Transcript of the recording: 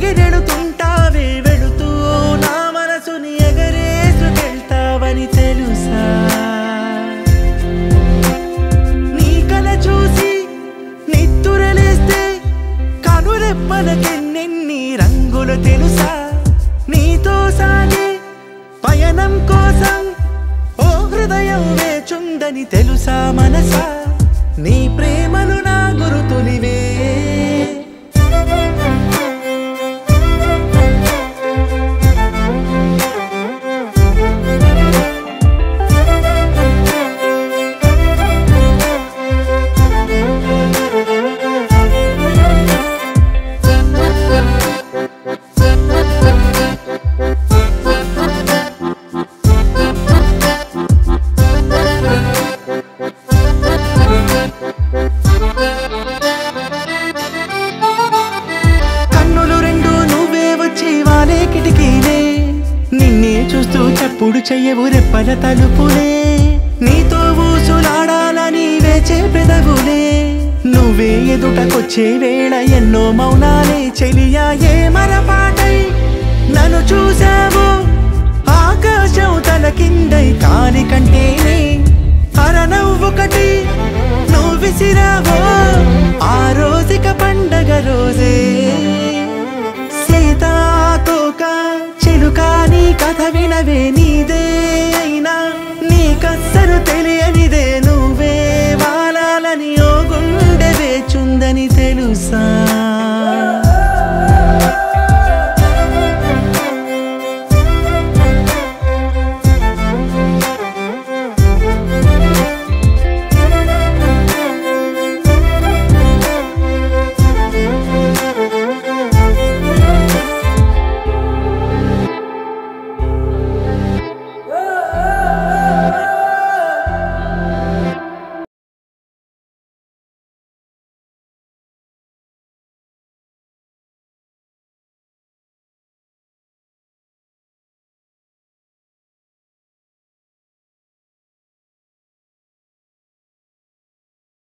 ఎగిరెడుతుంటావే వెళుతూ నా మనసుని ఎగరేసుకెళ్తావని తెలుసా నీ కల చూసి నిత్తురలేస్తే కనురెప్పలకెన్నెన్ని రంగులు తెలుసా నీతో సాగే పయనం కోసం ఓ హృదయం వేచుందని తెలుసా మనసా నీ ప్రేమలు నా గురుతులివే నిన్నే చూస్తూ చప్పుడు చెయ్యవు రెప్పల తలుపులే నీతో ఊసులాడాలని వేచే పెదవులే నువ్వే ఎదుటకొచ్చే వేళ ఎన్నో మౌనాలే చెలియా ఏ మరపాటై నన్ను చూసావు ఆకాశం తల కిందై కాలి కంటేనే అరనవ్వొకటి నువ్వు విసిరావో ఆ రోజుక పండగ రోజే సీతాకోక చిలుకా నీ కథ వినవే